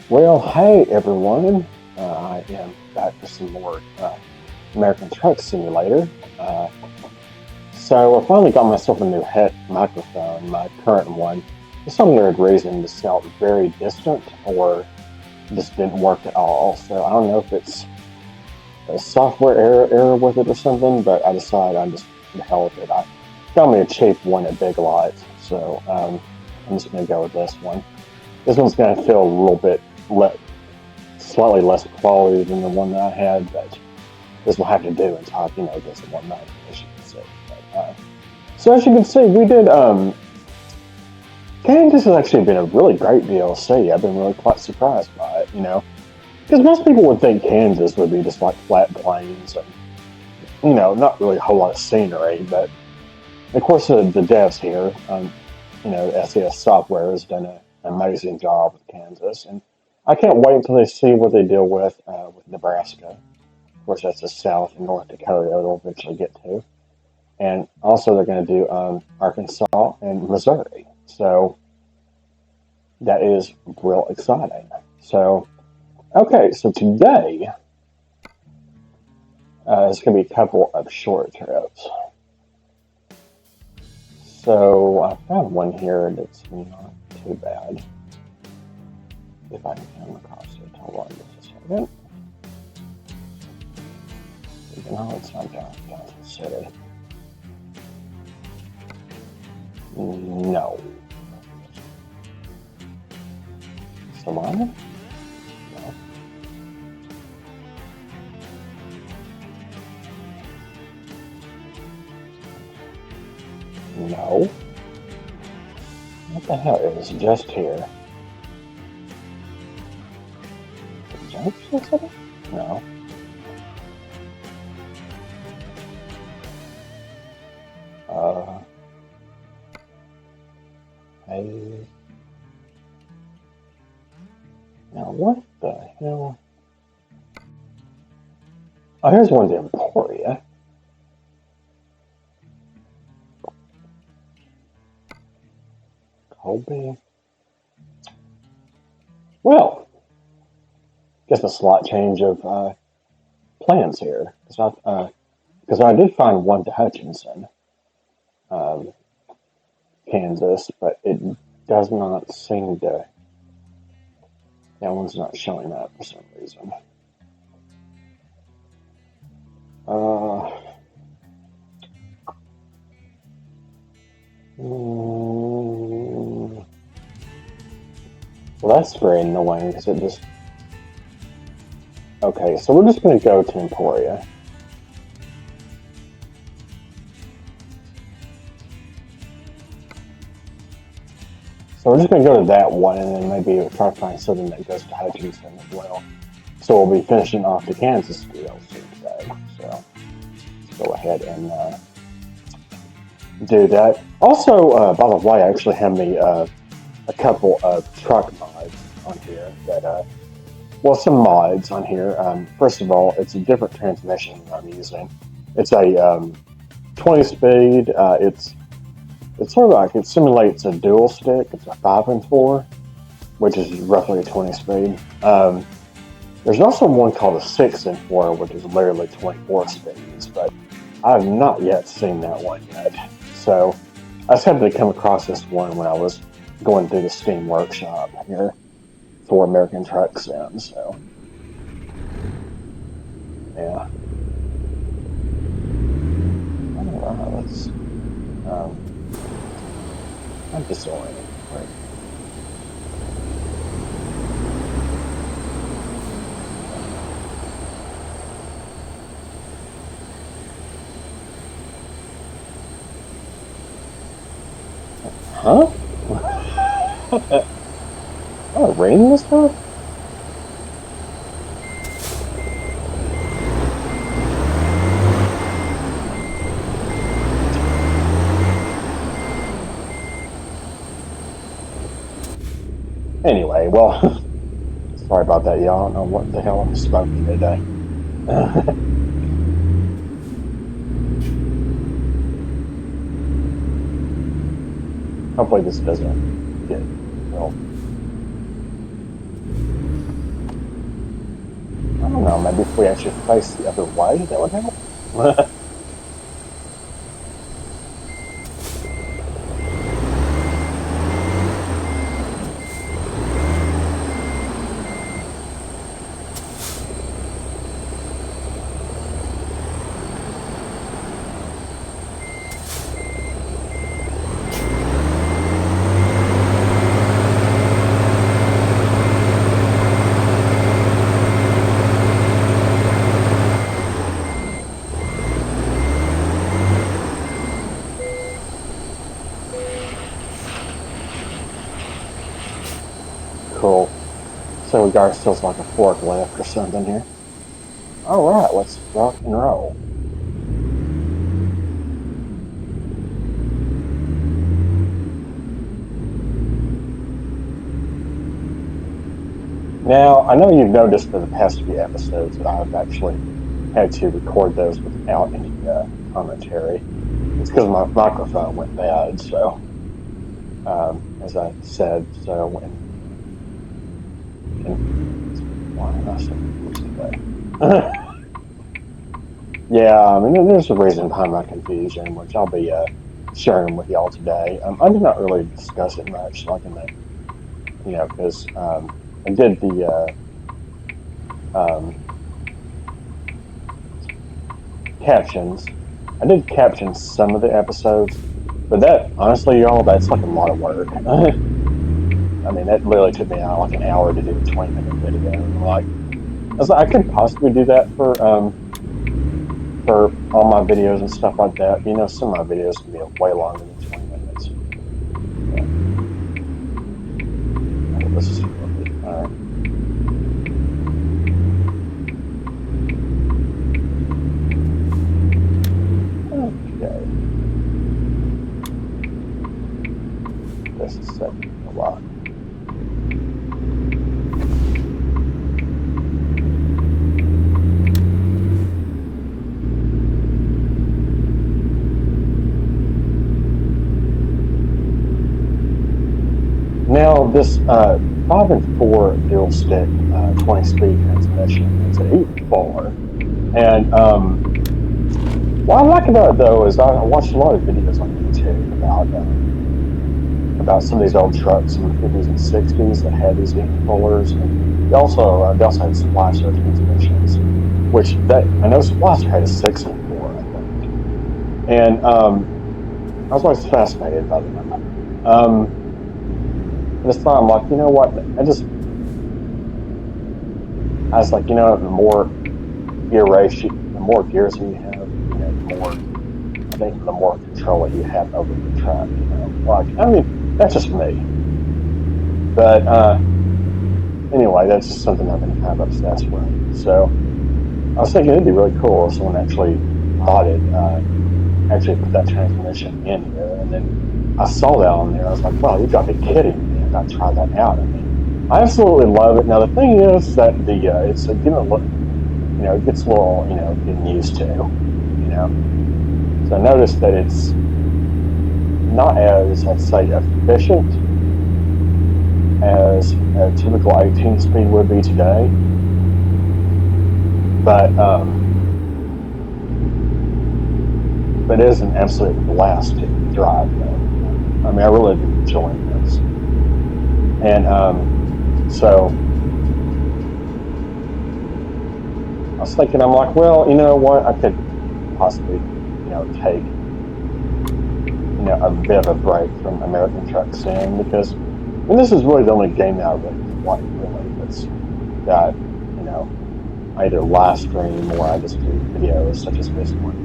Well, hey everyone. I am back for some more American Truck Simulator. Uh, so I finally got myself a new head microphone. My current one, for some weird reason, just felt very distant or just didn't work at all. So I don't know if it's a software error with it or something, but I decided I'm just the hell with it. I found me a cheap one at Big Lots, so I'm just gonna go with this one. This one's gonna feel a little bit slightly less quality than the one that I had, but this will have to do until I, get some more money, as you can see. So as you can see, we did, Kansas has actually been a really great DLC. I've been really quite surprised by it, because most people would think Kansas would be just like flat plains and, not really a whole lot of scenery, but of course the devs here, SES Software has done an amazing job with Kansas, and I can't wait until they see what they deal with Nebraska. Of course, that's the South and North Dakota they'll eventually get to. And also they're going to do Arkansas and Missouri. So that is real exciting. So, okay, so today it's going to be a couple of short trips. So I found one here that's not too bad. If I can come across it, hold on just a second. No, it's not Johnson City. No. Salina? No. No. What the hell is just here? Junction City? No. Hey. Now what the hell? Oh, here's one to Emporia. Colby. Well, guess a slight change of plans here. Because I did find one to Hutchinson, um, Kansas, but it does not seem to. That one's not showing up for some reason. Well, that's very annoying because it just. Okay, so we're just going to go to Emporia. So we're just going to go to that one and then maybe try to find something that goes to Hutchinson as well. So we'll be finishing off the Kansas DLC today. So let's go ahead and do that. Also, by the way, I actually have me a couple of truck mods on here some mods on here. First of all, it's a different transmission that I'm using. It's a 20 speed. It's sort of like it simulates a dual stick. It's a 5 and 4, which is roughly a 20 speed. There's also one called a 6 and 4, which is literally 24 speeds, but I have not yet seen that one yet. So I just happened to come across this one when I was going through the Steam Workshop here for American Truck Sim. So yeah. Let's. I'm disoriented. Right. Huh? Oh, raining this time? Anyway, well, sorry about that, y'all. I don't know what the hell I'm smoking today. Hopefully this doesn't get well. don't know, maybe if we actually face the other way, that would help. Cool. So we got ourselves like a forklift or something here. All right, let's rock and roll. Now, I know you've noticed for the past few episodes that I've actually had to record those without any commentary. It's because my microphone went bad, so as I said, so why am I so confused today? Yeah, I mean, there's a reason behind my confusion, which I'll be sharing with y'all today. I did not really discuss it much, like in the, because I did the um, captions. I did caption some of the episodes, but that, honestly, y'all, that's like a lot of work. I mean, that literally took me like an hour to do a 20-minute video. And I was like, I could possibly do that for all my videos and stuff like that. Some of my videos can be way longer than 20 minutes. Yeah. Okay, this is perfect. All right. Okay. This is setting a lot. Now, this 5 and 4 dual stick 20-speed transmission is an 8-baller. And what I like about it, though, is I watched a lot of videos on YouTube about some of these old trucks in the 50s and 60s that had these 8-ballers. And they also had Splasher transmissions, which I know Splasher had a 6 and 4, I think. And I was always fascinated by them. This time, I'm like, you know what? I was like, the more gear ratio, the more gears you have, I think the more control that you have over the truck. I mean, that's just me. But anyway, that's just something I've been kind of obsessed with. So I was thinking it'd be really cool if someone actually actually put that transmission in here. And then I saw that on there. I was like, wow, you got to be kidding me. I got to try that out. I mean, I absolutely love it. Now, the thing is that it's getting a little, it gets a little, getting used to, So I noticed that it's not as, let's say, efficient as a typical 18-speed would be today. But it is an absolute blast to drive, though. I mean, I really do enjoy this. And so I was thinking, I'm like, well, you know what? I could possibly, take, a bit of a break from American Truck Sim because, this is really the only game that I really play, really, that's got, either live stream or I just do videos such as this one.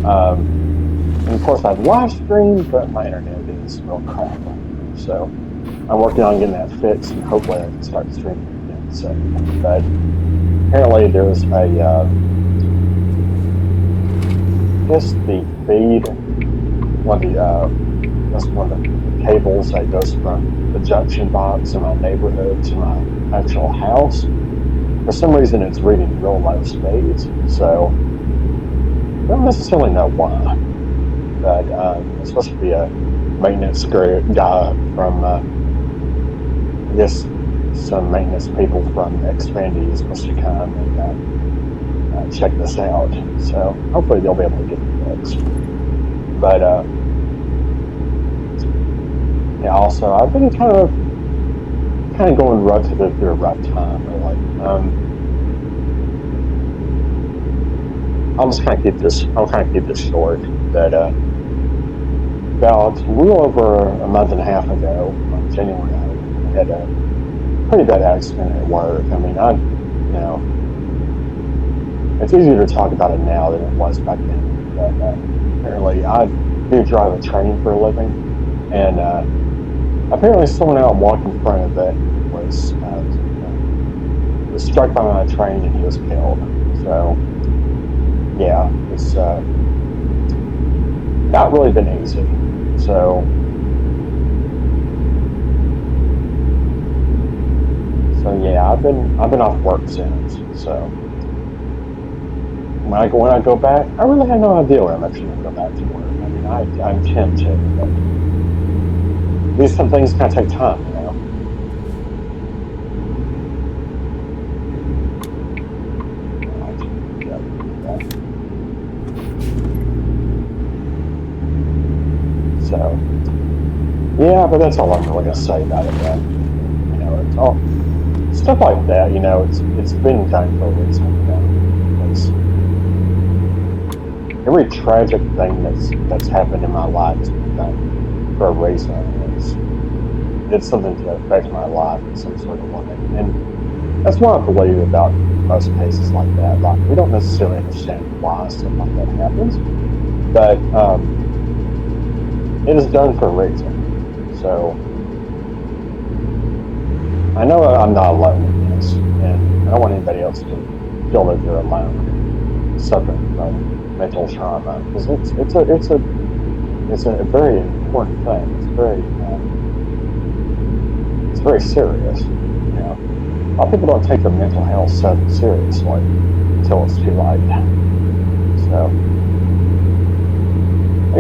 And of course, I've live streamed, but my internet is real crap. So I'm working on getting that fixed, and hopefully I can start streaming again soon. But apparently, there's the feed, that's one of the cables that goes from the junction box in my neighborhood to my actual house. For some reason, it's reading real low speeds, so I don't necessarily know why. But it's supposed to be a maintenance guy from, I guess, some maintenance people from Xfinity is supposed to come and check this out. So hopefully they'll be able to get it fixed. But yeah, also I've been kind of going rough through a rough time, really. I'll kind of keep this short. But about a little over a month and a half ago, on January 8th, I had a pretty bad accident at work. I mean, it's easier to talk about it now than it was back then. But apparently, I do drive a train for a living, and apparently, someone out walking in front of it was struck by my train and he was killed. So, yeah, it's not really been easy. So yeah, I've been off work since. So when I go back, I really have no idea when I'm actually going to go back to work. I mean, I intend to, but these some things kind of take time, you know. So yeah, but that's all I'm really gonna say about it. Then, you know, it's all stuff like that. You know, it's been done for a reason. You know, because every tragic thing that's happened in my life has been done for a reason. It's something to affect my life in some sort of way, and that's what I believe about most cases like that. Like we don't necessarily understand why stuff like that happens, but it is done for a reason. So I know I'm not alone in this, and I don't want anybody else to feel that they're alone suffering from mental trauma because it's a very important thing. It's very serious. You know, a lot of people don't take their mental health so seriously until it's too late. So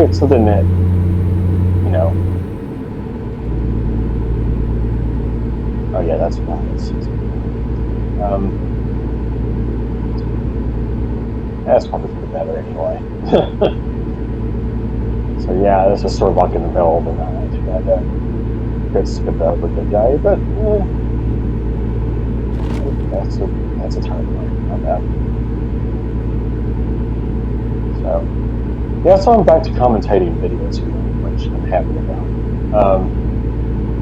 it's something that you know. Oh yeah, that's right. That's probably for the better anyway. So yeah, this is sort of like in the middle of the night. Could skip over the day, but that's a time away. Not bad. So yeah, so I'm back to commentating videos again, which I'm happy about.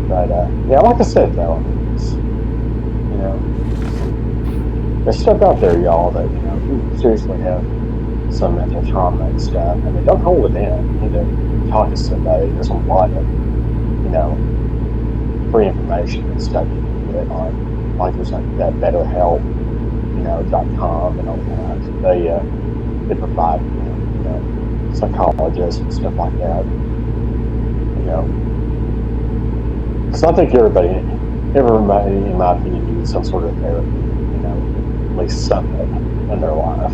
But yeah, like I said though, I mean, you know, there's stuff out there, y'all, that you know, if you seriously have some mental trauma and stuff, I mean, don't hold it in. You need to talk to somebody. There's a lot of, you know, free information and stuff you can get on, like there's like that BetterHelp, you know, .com and all that. They provide, you know, psychologists and stuff like that. You know, because I think everybody, in my opinion, needs some sort of therapy. You know, at least something in their life.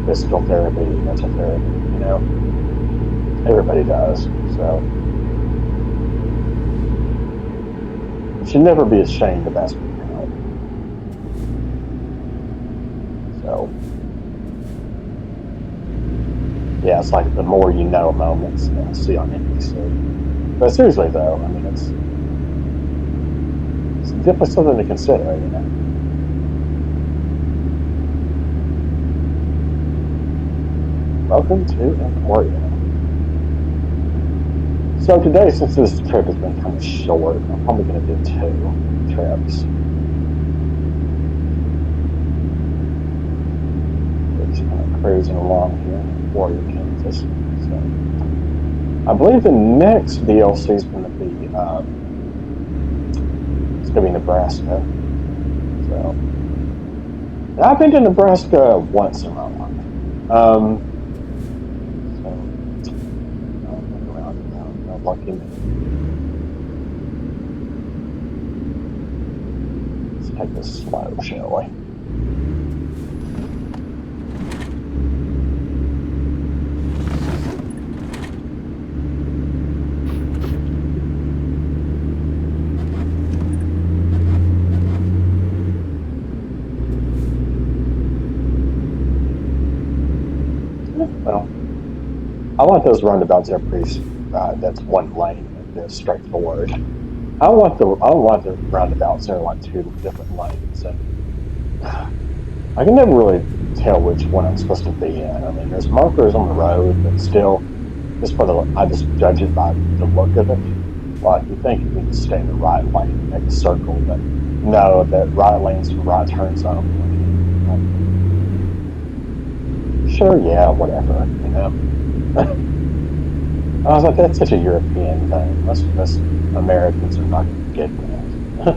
Physical therapy, mental therapy. You know, everybody does. So you should never be ashamed of asking for help. So yeah, it's like the more you know moments I see on NBC. But seriously though, I mean it's definitely something to consider, you know. Welcome to Emporia. So today, since this trip has been kind of short, I'm probably going to do 2 trips. We're just kind of cruising along here in Emporia, Kansas. So I believe the next DLC is going to be it's going to be Nebraska. So I've been to Nebraska once in my life. Lucky me. Let's take this slow, shall we? want those roundabouts that are pretty, that's one lane and they're straightforward. I want the roundabouts that are like two different lanes, and I can never really tell which one I'm supposed to be in. I mean, there's markers on the road, but still, I just judge it by the look of it. Like you think you can just stay in the right lane and make a circle, but no, that right lane's for right turns only. Like, sure, yeah, whatever, you know. I was like, that's such a European thing. Most of us Americans are not going to get that.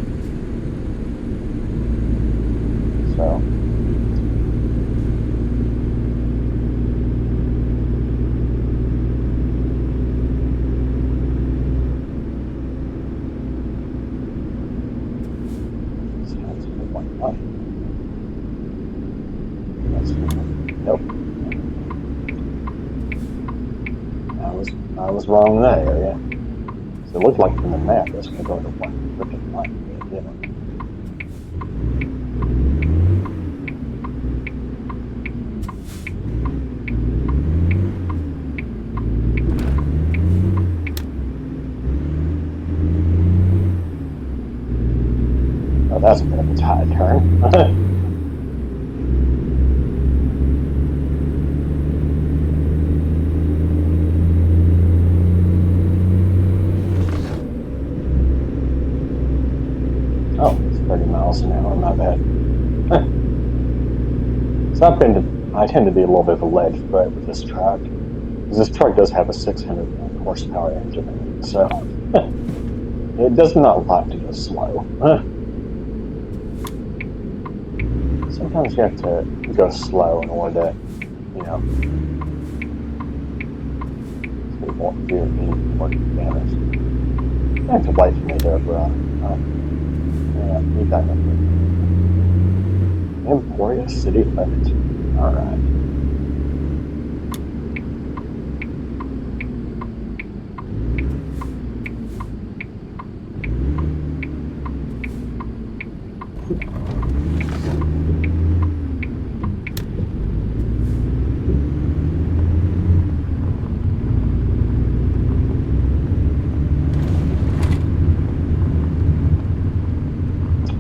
So, sounds like a white light. That's nope. I was wrong in that area. So it looked like from the map it was going to go into one freaking light, but you know. Oh, that's a bit of a tight turn. Oh, it's 30 miles an hour. My bad. So I tend to be a little bit of a lead foot with this truck because this truck does have a 600 horsepower engine in it, so it does not like to go slow. Sometimes you have to go slow in order to, you know, do any more damage. You have to wait for me to yeah, you got nothing. Emporia City Limit. All right.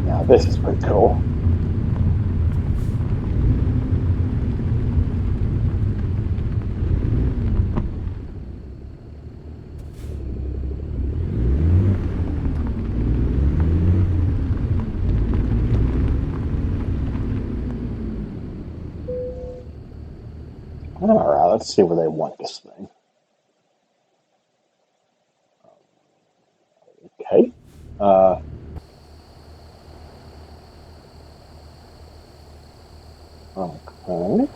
Now this is pretty cool. All right, let's see where they want this thing. Okay. Uh, okay.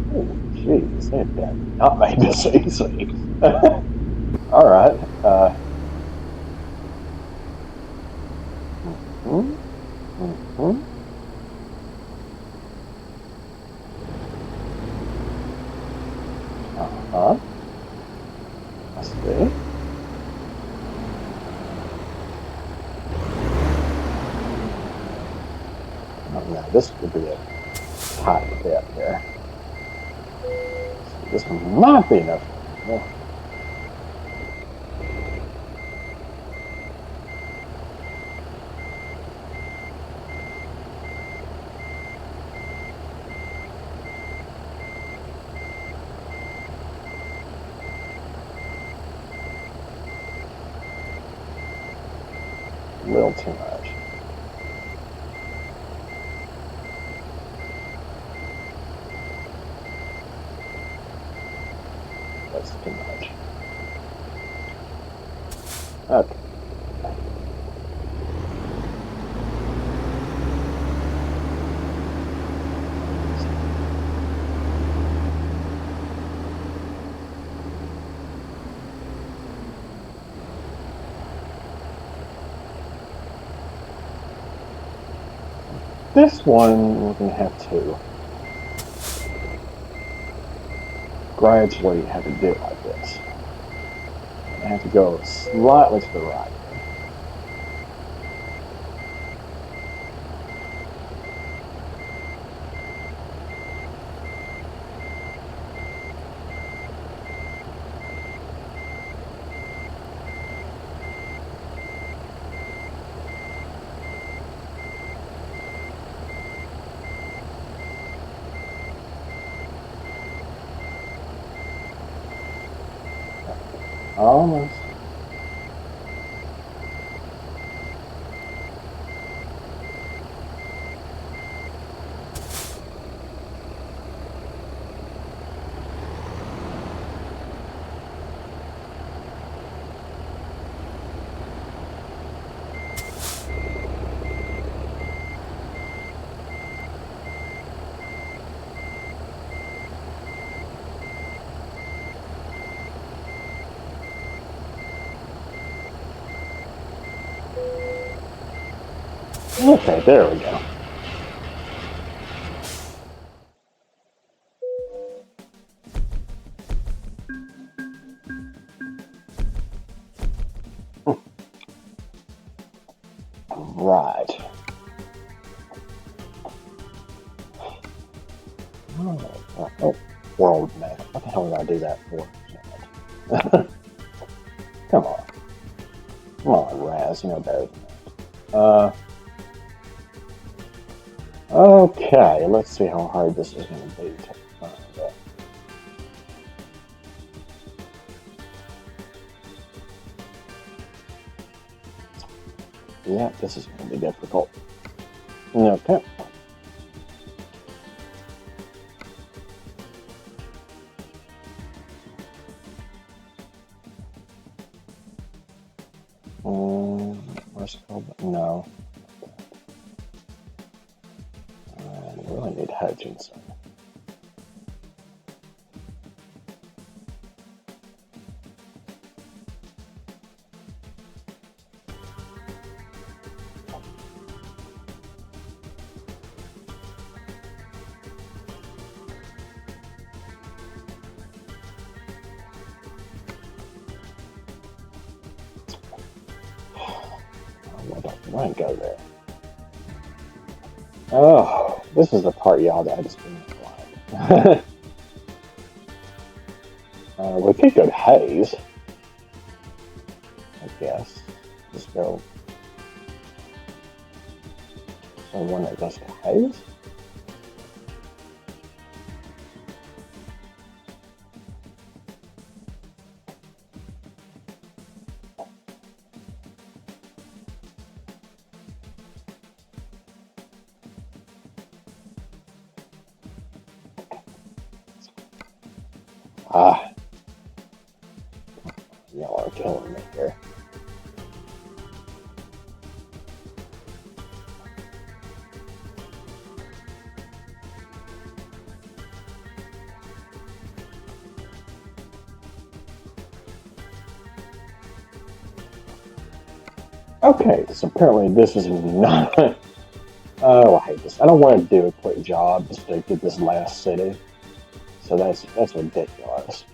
Oh, jeez, they have not made this easy. All right. Hmm. Hmm. Uh-huh. I see. Oh, now this could be a tight bit here. So this might be enough. Well, a little too much. That's too much. Okay. this one, we're going to have to gradually have to do it like this. I have to go slightly to the right. Almost. Okay, there we go. Right. Oh, world map. What the hell did I do that for? Come on. Come on, Raz. You know better than that. Okay, let's see how hard this is going to be to find it. Yeah, this is going to be difficult. Okay. Where's Colbert? No. I really need Hutchinson. I don't go there. Oh, this is the part, y'all, that I just didn't like. We could go to Hayes, I guess. Just go. So one that goes to Hayes? Ah. Y'all are killing me here. Okay, so apparently this is not. Oh, I hate this. I don't want to do a quick job just to get this last city. So that's ridiculous.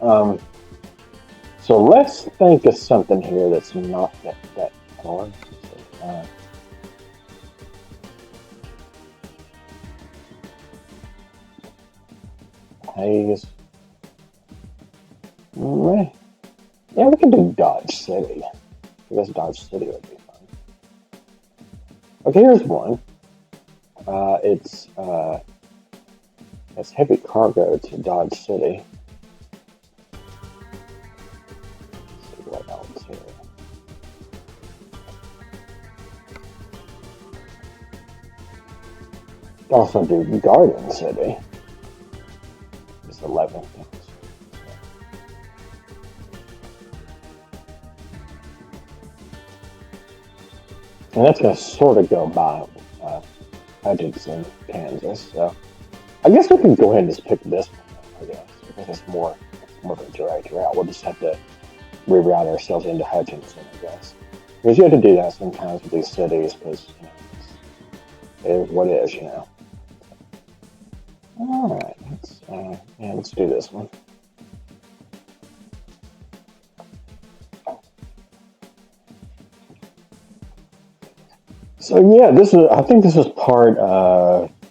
So let's think of something here that's not that hard. Hayes. Yeah, we can do Dodge City. I guess Dodge City would be fun. Okay, here's one. It's heavy cargo to Dodge City. Let's see what else here. Also do Garden City. It's 11 things. And that's going to sort of go by Hutchinson, Kansas. So I guess we can go ahead and just pick this one, I guess, because it's more of a direct route. We'll just have to reroute ourselves into Hutchinson, I guess. Because you have to do that sometimes with these cities, because is what it is, All right, let's do this one. So yeah, I think this is part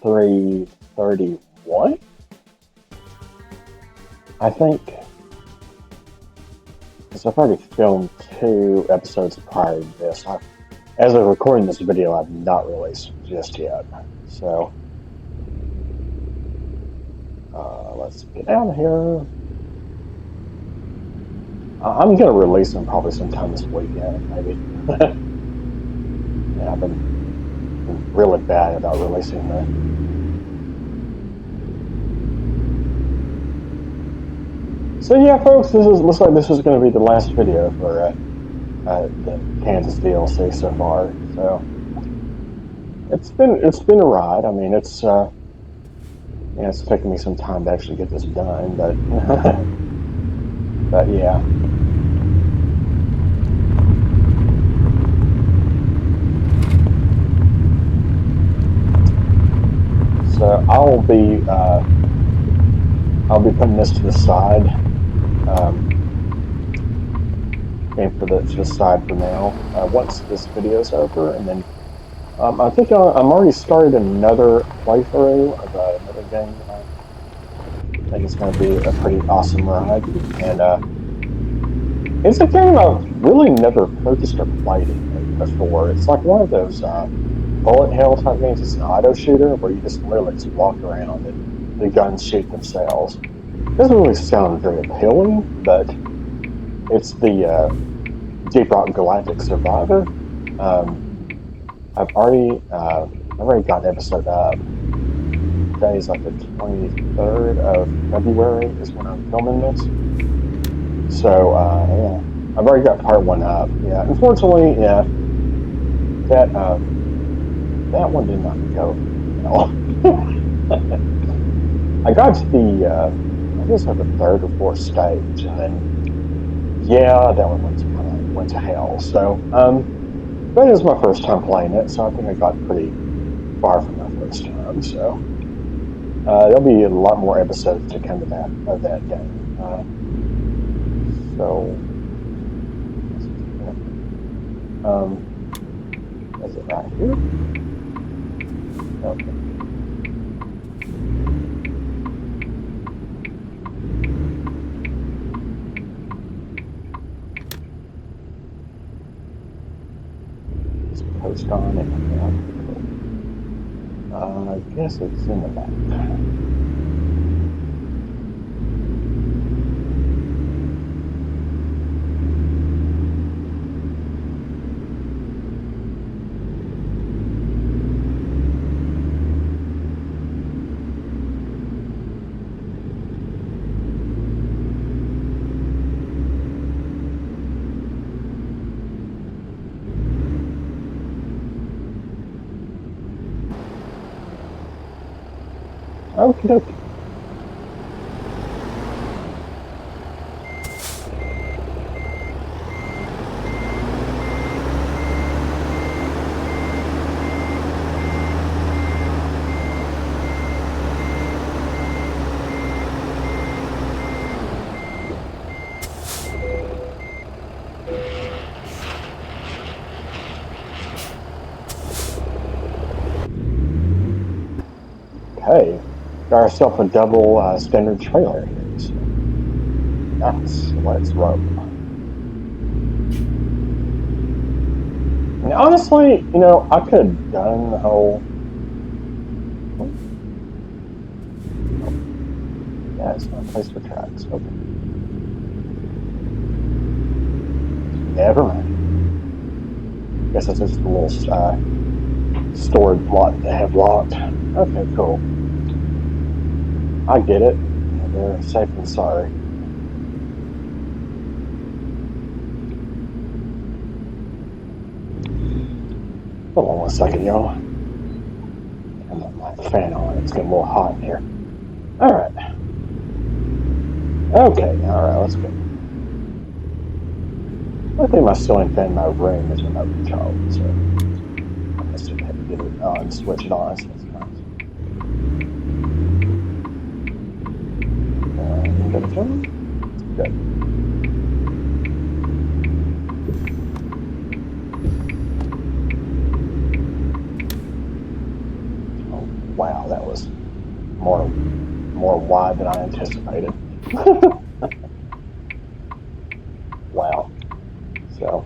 331. I think. Because I've already filmed 2 episodes prior to this. As of recording this video, I've not released just yet. So let's get out of here. I'm gonna release them probably sometime this weekend, maybe. Yeah, I've been really bad about releasing them. So yeah, folks, looks like this is going to be the last video for the Kansas DLC so far. So it's been a ride. I mean, it's taken me some time to actually get this done, but but yeah. So I'll be putting this to the side, and to the side for now. Once this video's over, and then I think I'm already started another playthrough of another game. I think it's going to be a pretty awesome ride, and it's a game I've really never purchased or played before. It's like one of those bullet hell type games. It's an auto shooter where you just literally just walk around and the guns shoot themselves. It doesn't really sound very appealing, but it's the Deep Rock Galactic Survivor. I've already got an episode up. Today is like the 23rd of February is when I'm filming this. So yeah, I've already got part 1 up. Yeah, unfortunately, yeah, that one did not go well. I got to the I guess like the 3rd or 4th stage, and then yeah, that one went to hell. So but it was my first time playing it, so I think I got pretty far from my first time. So there'll be a lot more episodes to come of that game. So is it right here? Okay. Just post on it. I guess it's in the back. Okie dokie. Okay, got ourselves a double standard trailer here. So let's roll. And honestly, I could have done the whole. Yeah, it's not a place for tracks. Okay. Never mind. Guess it's just a little storage lot they have locked. Okay, cool. I get it. They're safe and sorry. Hold on 1 second, y'all. I'm got my fan on. It's getting a little hot in here. Alright. Okay, alright, let's go. I think my ceiling fan in my room is remote controlled, so that's okay. get it and switch it on. So that's nice. You got a turn? Good. Oh, wow, that was more wide than I anticipated. Wow. So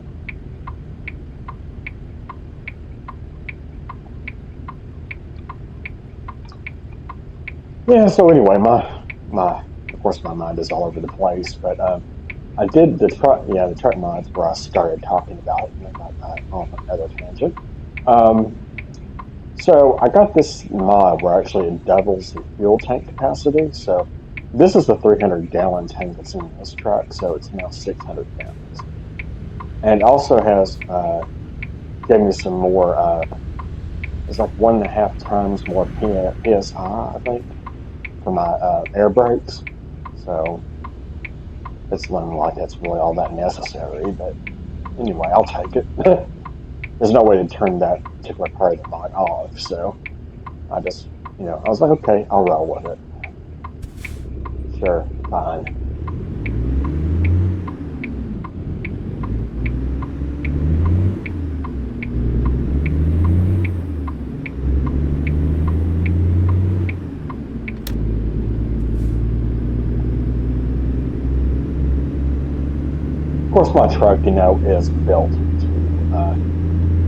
yeah. So anyway, my of course my mind is all over the place, but I did the truck. Yeah, the truck mods where I started talking about it, and I got off another tangent. Um, so I got this mod where actually it doubles the fuel tank capacity. So this is the 300-gallon tank that's in this truck, so it's now 600 gallons, and it also has gave me some more. It's like 1.5 times more psi, I think, for my air brakes. So it's looking like that's really all that necessary. But anyway, I'll take it. There's no way to turn that particular part of the mod off. So I just, I was like, okay, I'll roll with it. Sure, fine. Of course, my truck, is built to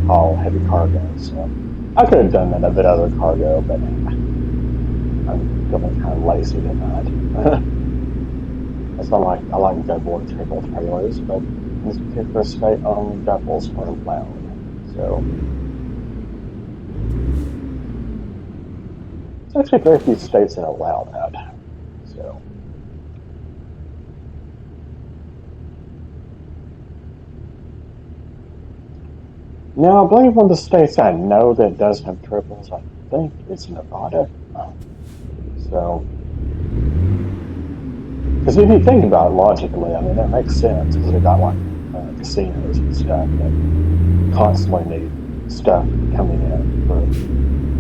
haul heavy cargo. So I could have done that a bit other cargo, but I'm feeling kind of lazy tonight. It's not like I like double or triple trailers, but in this particular state, only doubles are allowed. So it's actually very few states that allow that. So now, I believe one of the states I know that does have triples, I think it's Nevada. So, because if you think about it logically, I mean, that makes sense because they got like casinos and stuff that constantly need stuff coming in for,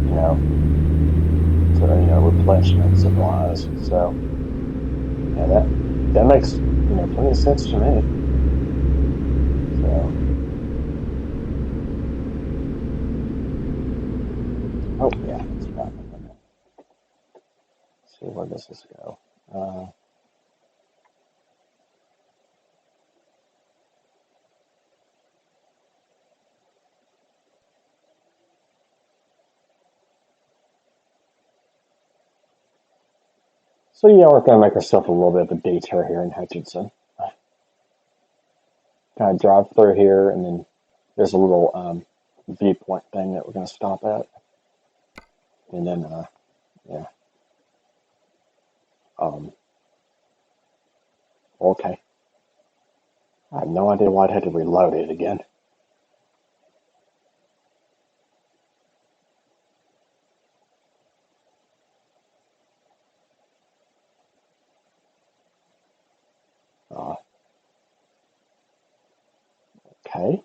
you know, replenishment supplies. So, yeah, that makes, plenty of sense to me. So, oh, yeah, that's right. Let's see where does this go? So yeah, we're gonna make ourselves a little bit of a detour here in Hutchinson. Kind of drive through here, and then there's a little viewpoint thing that we're gonna stop at, and then yeah, um, okay. I have no idea why I had to reload it again. Uh, okay.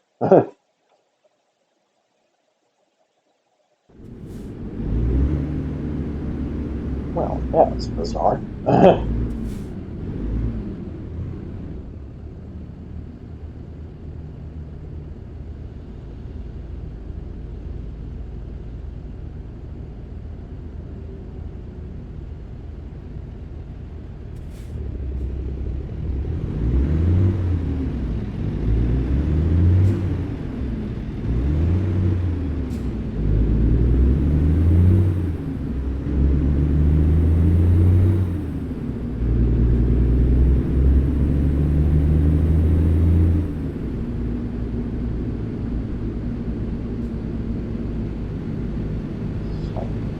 Well, that's bizarre.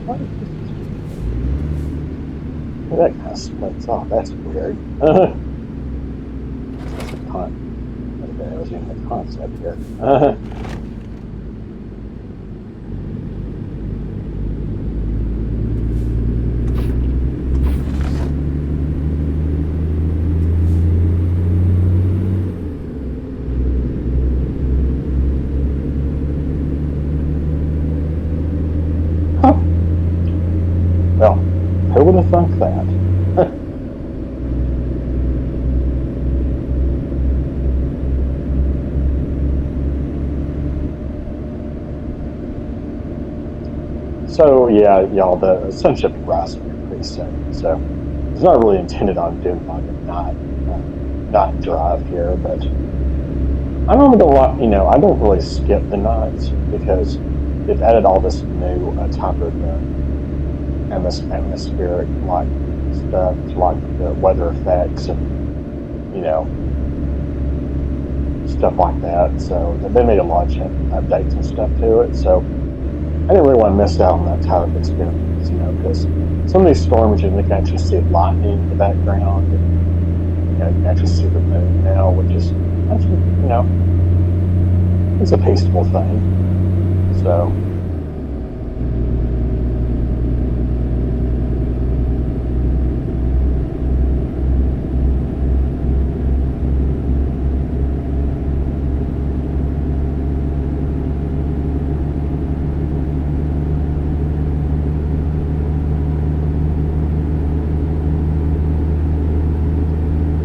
What is this? That kind of splits off. That's weird. That's the that was in the concept here. think that? So yeah, y'all, the sun should be rising here pretty soon. So it's not really intended on doing like a night drive here, but I don't know what I don't really skip the nights because they've added all this new type of atmospheric like stuff, like the weather effects and you know stuff like that. So they made a lot of updates and stuff to it. So I didn't really want to miss out on that type of experience, because some of these storms you can actually see lightning in the background, and you can actually see the moon now, which is actually it's a peaceful thing. So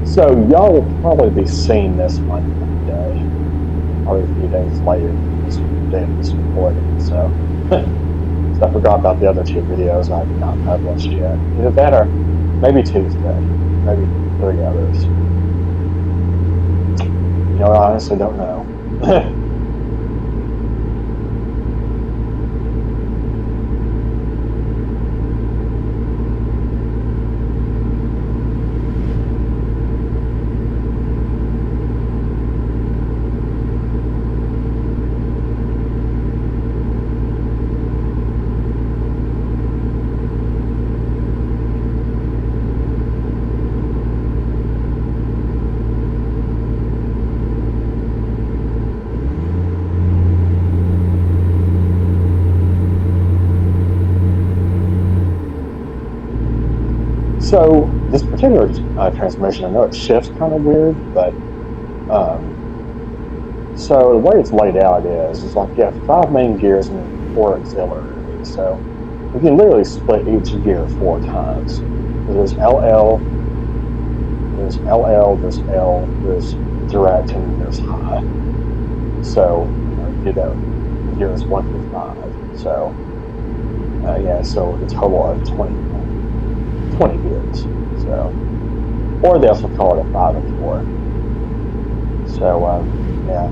so y'all will probably be seeing this one Monday, probably a few days later than this day of this recording. So so I forgot about the other two videos I have not published yet. Either that or maybe Tuesday, maybe three others. I honestly don't know. So this particular transmission, I know it shifts kind of weird, but um, so the way it's laid out is like you have five main gears and then four auxiliary. So we can literally split each gear four times. So there's LL, there's L, there's direct, and there's high. So you do that with gears one through five. So yeah, so a total of 20 gears. So, or they also call it a 5 and 4. So, yeah,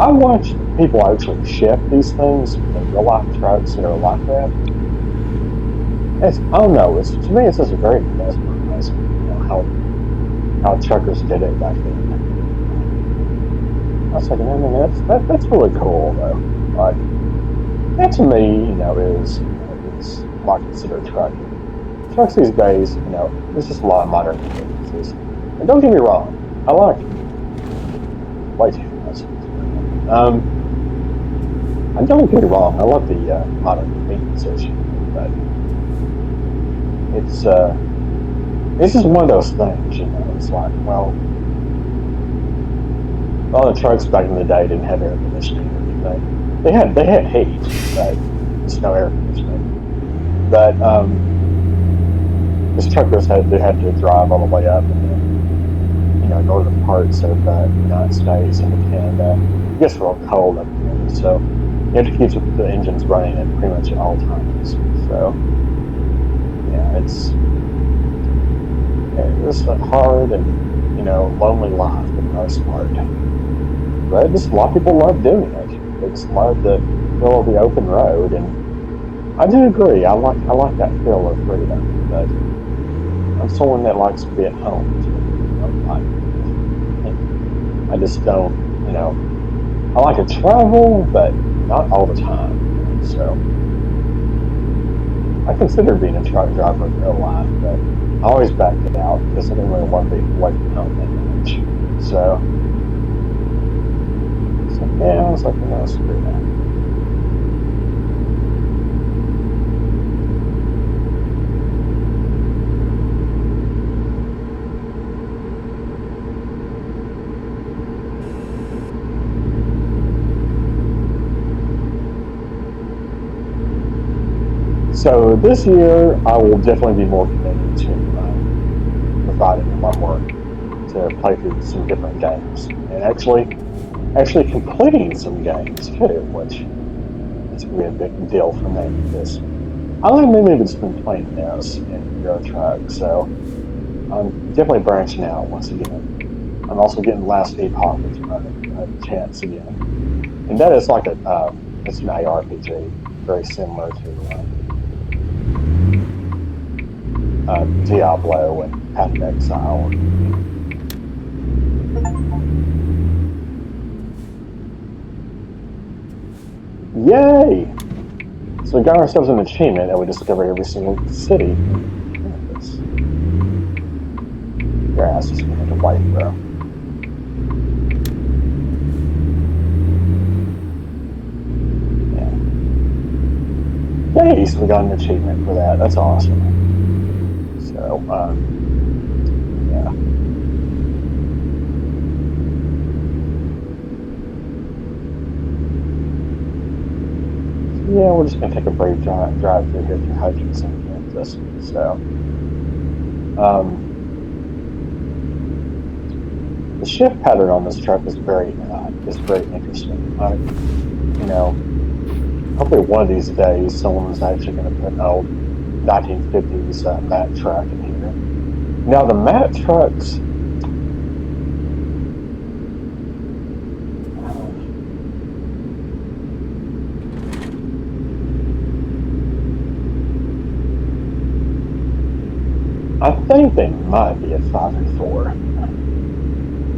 I watch people actually shift these things in real life trucks that are like that. I don't know. To me, it's just very mesmerizing. How truckers did it back then. I was like, I mean, that's really cool though. Like that to me, is what I consider trucking. Trucks these days, there's just a lot of modern conveniences. And don't get me wrong, I like way too much. And don't get me wrong, I love the modern conveniences, but it's just one of those things, It's like, well, all the trucks back in the day didn't have air conditioning or anything. They had heat, but it's no air conditioning. But because truckers had to drive all the way up in the northern parts of the United States and Canada. It gets real cold up there, so you have to keep the engines running at pretty much at all times. So yeah, it's a hard and lonely life for the most part. But just a lot of people love doing it. They just love the feel of the open road, and I do agree. I like that feel of freedom, but I'm someone that likes to be at home too. I just don't, I like to travel, but not all the time. So I consider being a truck driver in real life, but I always backed it out because I didn't really want to be away from home that much. So yeah, I was like, screw that. So this year, I will definitely be more committed to providing a lot more to play through some different games, and actually completing some games too, which is gonna be a big deal for me because I like maybe just been playing this and Euro Truck, so I'm definitely branching out once again. I'm also getting Last Epoch a chance again, and that is like it's an ARPG, very similar to Diablo and Path of Exile. Yay! So we got ourselves an achievement and we discovered every single city in campus. Your ass is gonna make a wife, bro. Yeah. Yay! So we got an achievement for that. That's awesome. So, yeah. Yeah, we're just gonna take a brief drive through here through Hutchinson, Kansas. So, um, the shift pattern on this truck is very interesting. You know, hopefully one of these days someone's actually going to put an old 1950s Mack truck in here. Now the Mack trucks, I think they might be a 5 and 4,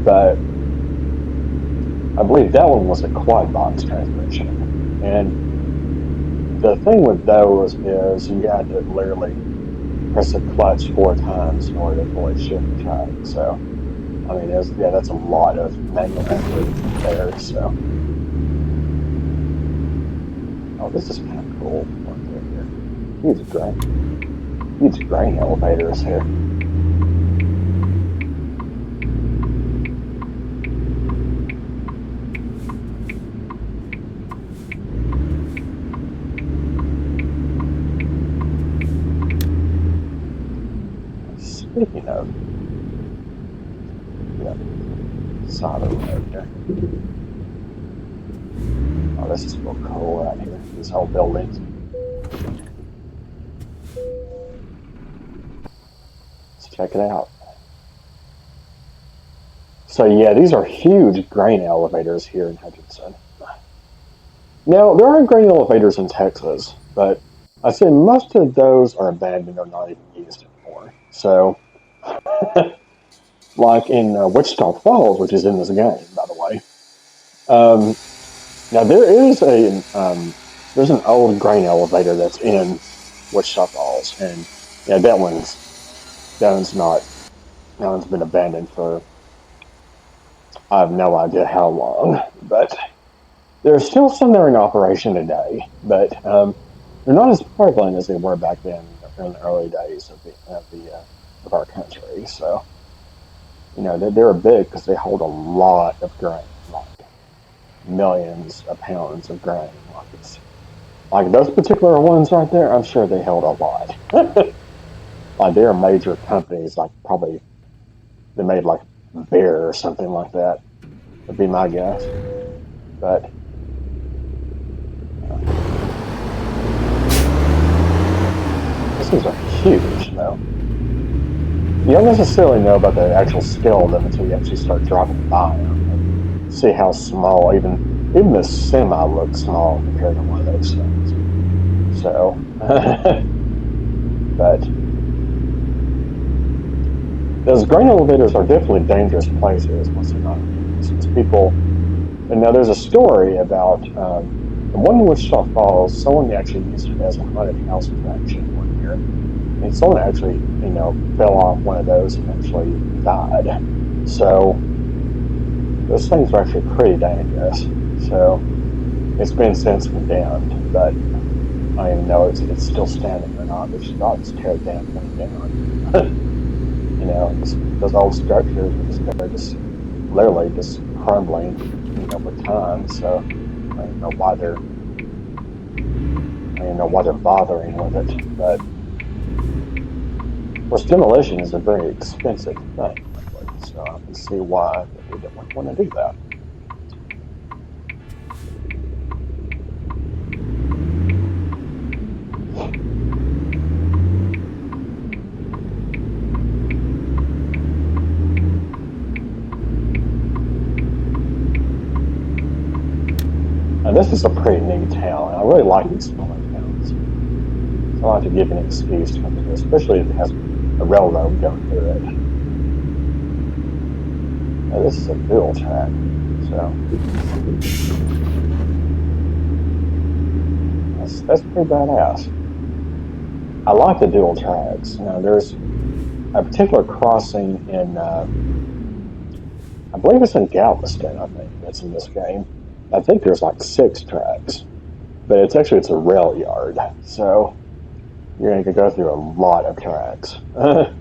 but I believe that one was a quad box transmission. And the thing with those is you had to literally press the clutch 4 times in order to fully shift the truck. So, I mean, that's a lot of manual effort there. So, oh, this is kind of cool right there here. Huge grain elevators here. Speaking of, yeah, side of the road here. Oh, this is real cool right here. These whole buildings. Let's check it out. So yeah, these are huge grain elevators here in Hutchinson. Now there are grain elevators in Texas, but I say most of those are abandoned or not even used anymore. So, like in Wichita Falls, which is in this game, by the way. Um, Now there's an old grain elevator that's in Wichita Falls, and yeah, that one's not that one's been abandoned for I have no idea how long, but there's still some that are in operation today, but they're not as prevalent as they were back then in the early days of our country. So they're big because they hold a lot of grain, like millions of pounds of grain. Like those particular ones right there, I'm sure they held a lot. Like they're major companies, like probably they made like beer or something like that. Would be my guess. But uh, these things are huge, though. You don't necessarily know about the actual scale of them until you actually start driving by them and see how small even the semi looks small compared to one of those things. So, but those grain elevators are definitely dangerous places once they're not used. Because people, and now there's a story about the one in Wichita Falls. Someone actually used it as a haunted house attraction one year, and someone actually, fell off one of those and actually died. So those things are actually pretty dangerous. So it's been since condemned, but I don't even know it's still standing or not. They should not just tear the damn thing down. Those old structures are just literally just crumbling, with time. So I don't know why even know why they're bothering with it. But of course, demolition is a very expensive thing lately, so I can see why they would want to do that. Now, this is a pretty neat town. I really like these smaller towns. So I like to give an excuse to come here, especially if it has a railroad going through it. Now, this is a dual track, so that's pretty badass. I like the dual tracks. Now, there's a particular crossing in, I believe it's in Galveston, I think, that's in this game. I think there's like 6 tracks, but it's a rail yard, so you're going to go through a lot of tracks. So,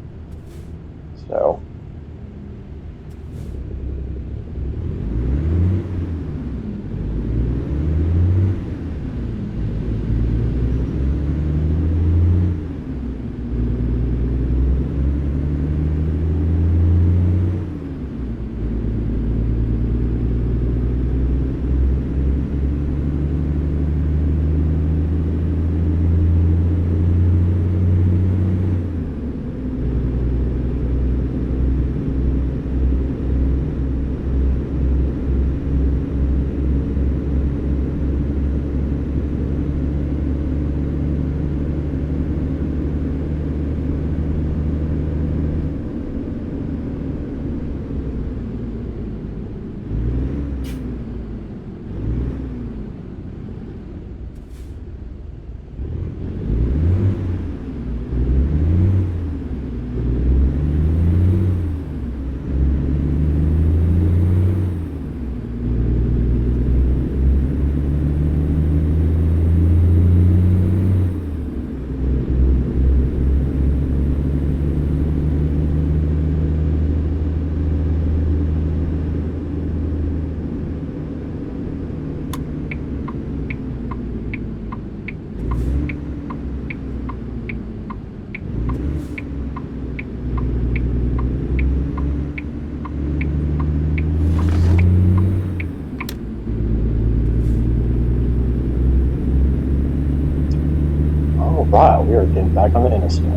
all right, we are getting back on the interstate.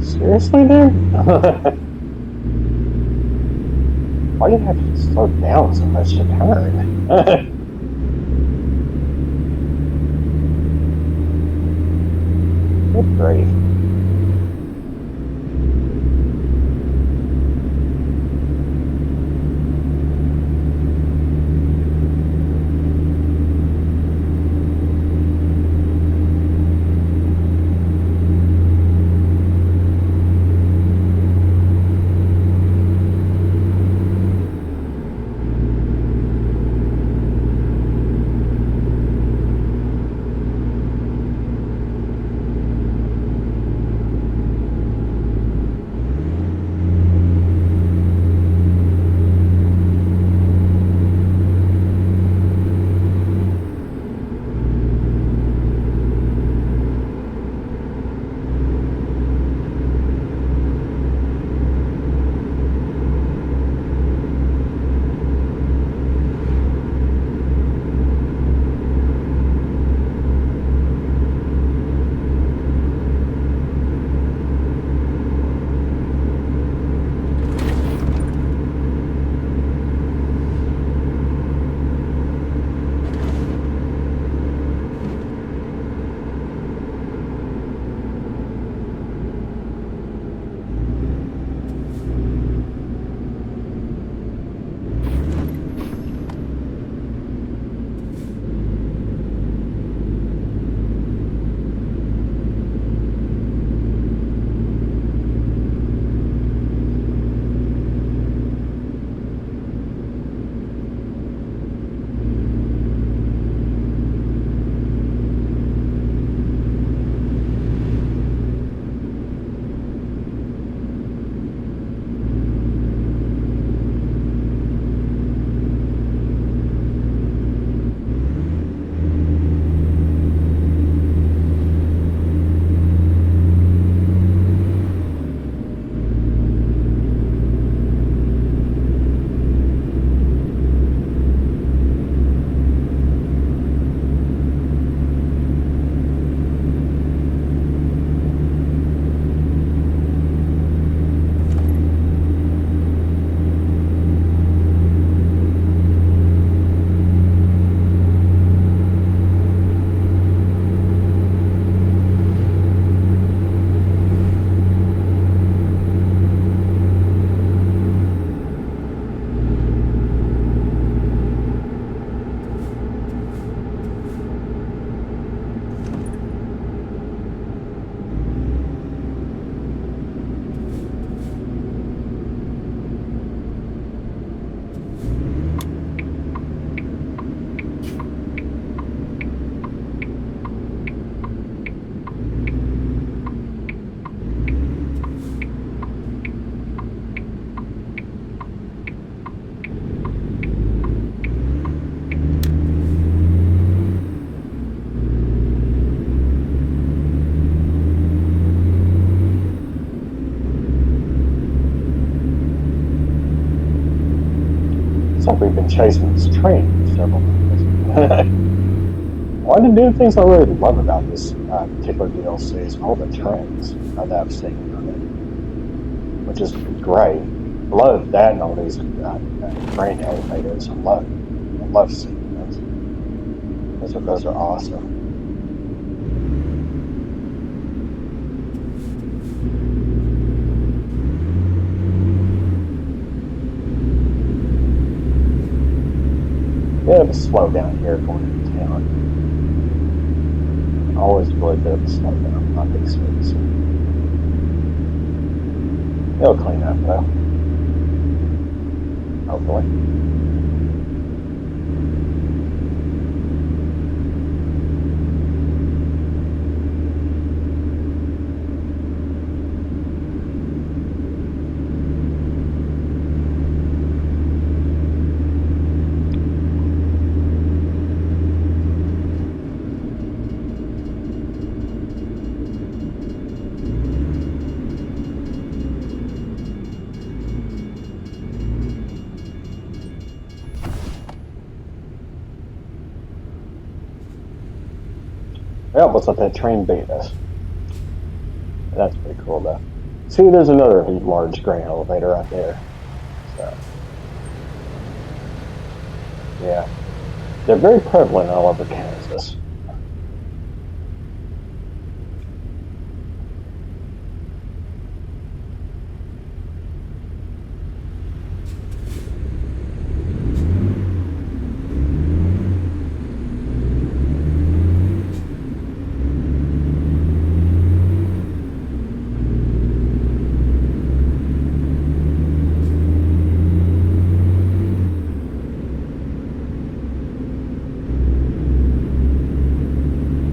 Seriously, dude? Why do you have to slow down so much to turn? Good grief. It's like we've been chasing this train for several miles. One of the things I really love about this particular DLC is all the trains that I've seen on it, which is great. I love that and all these train elevators. I love seeing those. Those are awesome. Bit of a slow down here going into town. Always really bit of a slow down on these streets. It'll clean up though, hopefully. Yeah, looks like that train beat us. That's pretty cool though. See, there's another large grain elevator right there. So Yeah, they're very prevalent all over Kansas.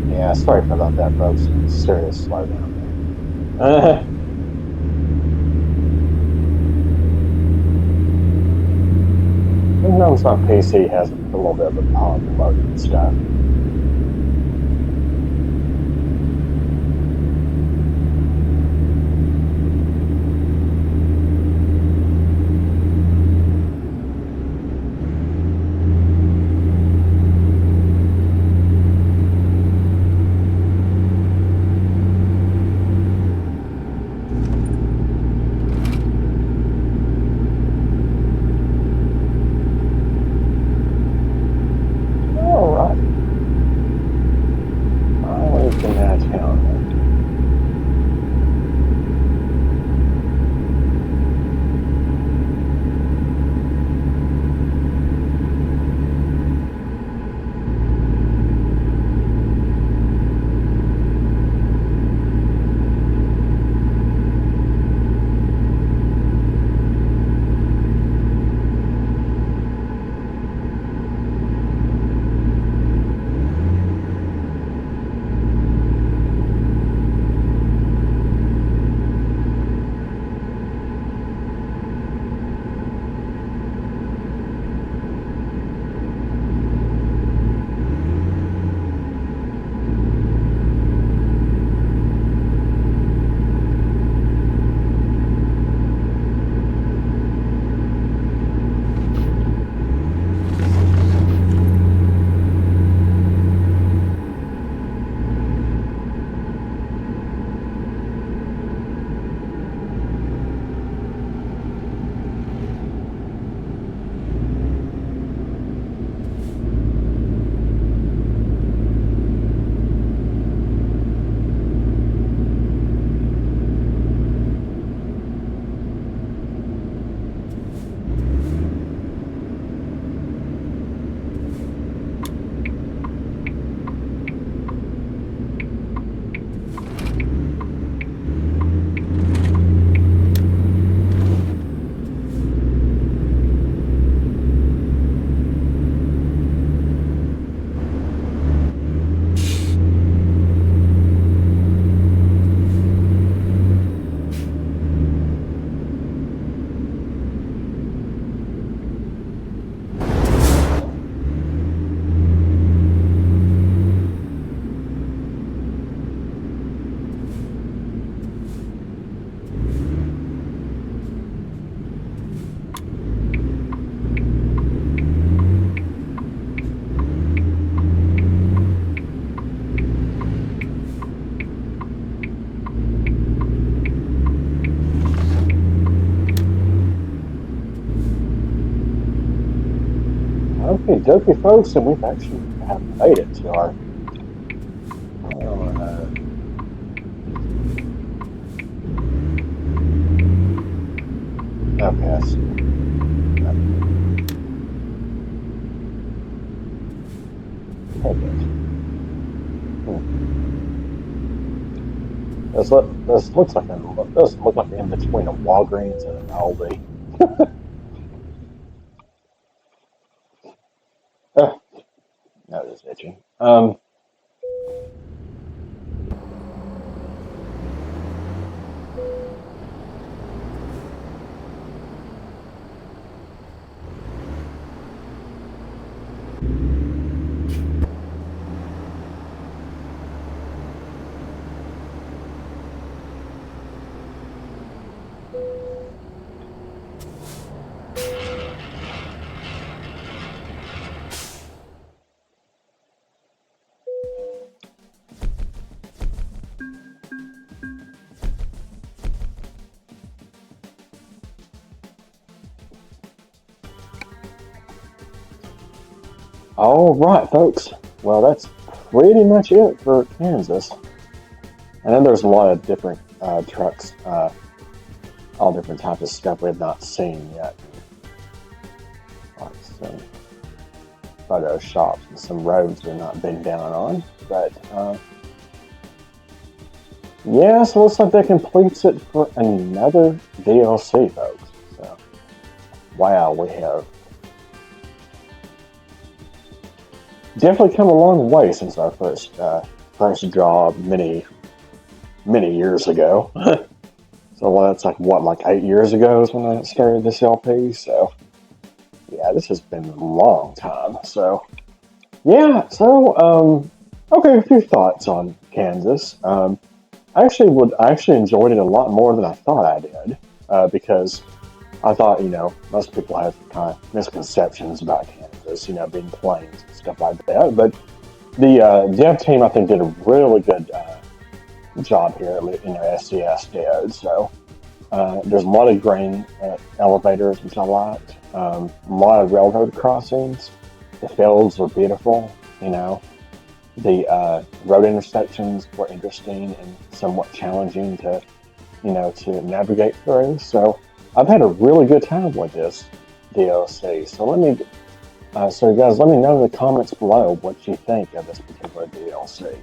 Yeah, sorry about that, folks. Serious slowdown there. Sometimes my PC has a little bit of a problem loading stuff. Alrighty, finally getting out of town then. Okay, dokie, folks, and we've actually have made it to our final. Okay, I see. Pivot. This looks like doesn't look like in between a Walgreens and an Aldi. That is itchy. All right, folks. Well, that's pretty much it for Kansas. I know there's a lot of different trucks, all different types of stuff we have not seen yet. Like some photo shops and some roads we've not been down on. But yeah, so looks like that completes it for another DLC, folks. So, wow, we have definitely come a long way since our first job many years ago. So well, that's like 8 years ago is when I started this LP. So yeah, this has been a long time. So yeah, so okay, a few thoughts on Kansas. I actually enjoyed it a lot more than I thought I did because I thought most people have kind of misconceptions about Kansas, being plains and stuff like that. But the dev team I think did a really good job here. SCS did so. There's a lot of grain elevators, which I liked. A lot of railroad crossings. The fields were beautiful. You know, the road intersections were interesting and somewhat challenging to navigate through. So I've had a really good time with this DLC. So you guys, let me know in the comments below what you think of this particular DLC,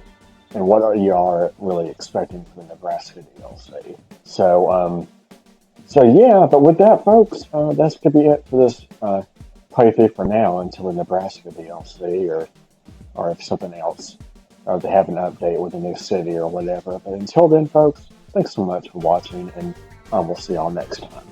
and what are you all really expecting from the Nebraska DLC. So yeah, but with that, folks, that's gonna be it for this playthrough for now until the Nebraska DLC, or if something else, or they have an update with a new city or whatever. But until then, folks, thanks so much for watching, and we'll see y'all next time.